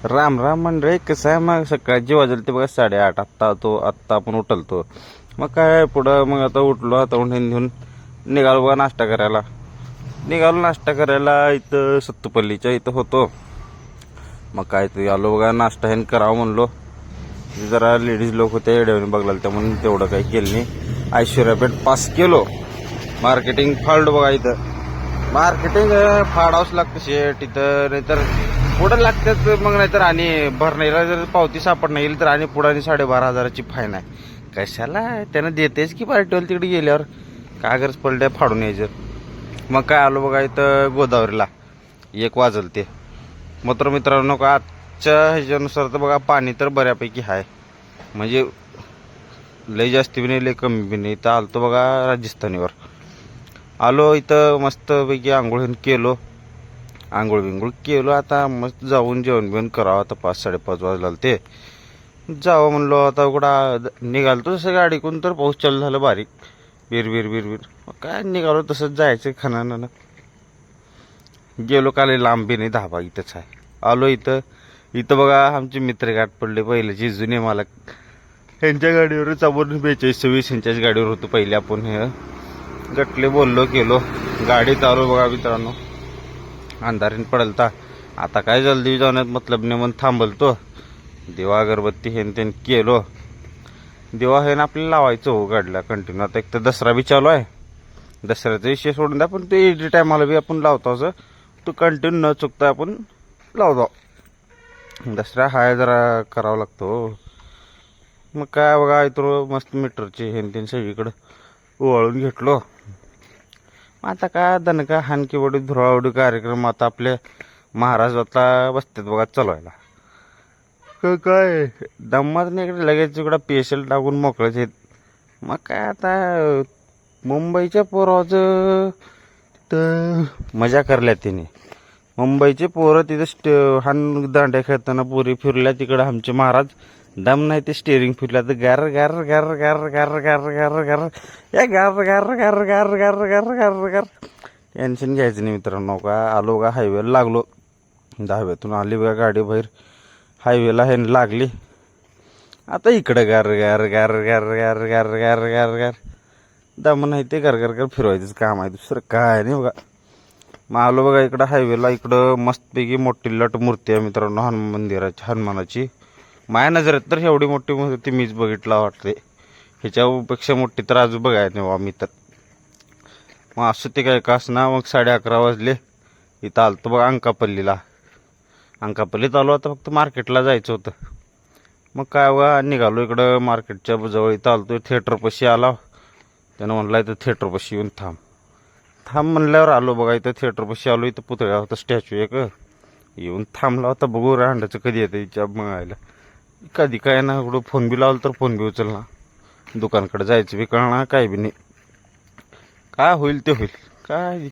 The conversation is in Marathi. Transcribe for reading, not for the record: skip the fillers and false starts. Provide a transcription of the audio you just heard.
राम राम मंडळी. कसं आहे मग सकाळची वाजल ते बघा 8:30. आत्ता आपण उठलतो. मग काय पुढं मग आता उठलो, आता उठून घेऊन निघालो बघा नाश्ता करायला इथं सत्तुपल्लीच्या इथं होतो. मग काय ते आलो बघा, नाश्ता हे करावं म्हणलो. जरा लेडीज लोक होते एवढ्याने बघला त्या म्हणून तेवढं काही केलं नाही. ऐश्वर्यापेठ पास केलो. मार्केटिंग फाळलो बघा. इथं मार्केटिंग फाडावंच लागतं शेट इथं, नाहीतर पुढं लागतात. मग नाहीतर आणि भरण्याला जर पावती सापड येईल तर आणि पुढं आणि 12,500ची फाईन आहे. कशाला त्यानं देतेच की पार्टीवर तिकडे गेल्यावर काय गरज पडल्या फाडून यायचं. मग काय आलो बघा इथं गोदावरीला 1 वाजल ते. मित्रांनो आजच्या ह्याच्यानुसार तर बघा पाणी तर बऱ्यापैकी आहे, म्हणजे लय जास्ती बी नाही लय कमी बी नाही. इथं आलतो बघा राजस्थानीवर आलो. इथं मस्तपैकी आंघोळ केलो, बिंगोळ केलो. आता मस्त जाऊन जेवण बिवण करावं. आता 5-5:30 वाजला ते जावं म्हणलो. आता कुठं निघालतो तसं गाडीकून तर पाऊस चालू झालं बारीक बिर मग काय निघालो तसंच जायचं खानानं. गेलो काल लांब बी नाही, धाबा इथंच आहे. आलो इथं बघा आमचे मित्र गाठ पडले पहिलेचे जुने मालक. ह्यांच्या गाडीवरच आपण 42-26 ह्यांच्याच गाडीवर होतो पहिले. आपण हे गटले बोललो केलो, गाडीत आलो बघा मित्रांनो. अंधारीन पडलता. आता काय जल्दी जाण्यात मतलब नाही म्हणून थांबलतो. दिवा अगरबत्ती हेन तेन केलो. दिवा हे ना आपल्याला लावायचं हो गाडीला कंटिन्यू. आता एक तर दसरा बी चालू आहे. दसऱ्याचा विषय सोडून द्या, पण ते एडी टायमाला बी आपण लावतो. असं तो कंटिन्यू न चुकता आपण लावतो. दसरा हाय जरा करावं लागतो. मग काय बघा इथं मस्त मीटरचे हेन तेन सगळीकडं ओवाळून घेतलो. आता काय दणका हानकीवडी धुरावडी कार्यक्रम आता आपले महाराज आता बसतात बघा चालवायला. काय दम्मात नाही इकडे लगेच इकडं पेशल टाकून मोकळेच आहेत. मग काय आता मुंबईच्या पोराचं तर मजा करल्या तिने. मुंबईचे पोरं तिथं हान दांड्या खेळताना पोरी फिरल्या तिकडं. आमचे महाराज दम नाही ते स्टेअरिंग फिरल्या तर गार गार गार गार गार गार गार गार या गार गार गार गार गार गार गार गार. टेन्शन घ्यायचं नाही मित्रांनो. का आलो का हायवेला लागलो. दहाव्यातून आली बघा गाडी बाहेर, हायवेला हे लागली. आता इकडं गार गार गार गार गार गार गार गार गार दम नाही ते गार गार गार फिरवायचंच काम आहे, दुसरं काय नाही बघा. मग आलो बघा इकडं हायवेला. इकडं मस्तपैकी मोठी लट मूर्ती आहे मित्रांनो हनुमान मंदिराची, हनुमानाची. माझ्या नजरेत तर एवढी मोठी मूर्ती मीच बघितला वाटते. ह्याच्यापेक्षा मोठी तर अजून बघायला नाही बा मी तर. मग असं ते काय कास ना. मग 11:30 वाजले. इथं आलतो बघा अंकापल्लीत आलो. आता फक्त मार्केटला जायचं होतं. मग काय बघा निघालो इकडं मार्केटच्या जवळ. इथं आलतो थिएटरपाशी आला. त्यानं म्हणला इथं थिएटरपाशी येऊन थांब म्हणल्यावर आलो बघा. इथं थिएटरपाशी आलो. इथं पुतळ्या होता स्टॅच्यू एक, येऊन थांबला होता. बघू रांडाचं कधी येतं हिच्या बघायला. कधी काय ना कुठं फोन बी लावलं तर फोन बी उचलला. दुकानकडे जायचं बी कळणार काय बी नाही. काय होईल ते होईल काय.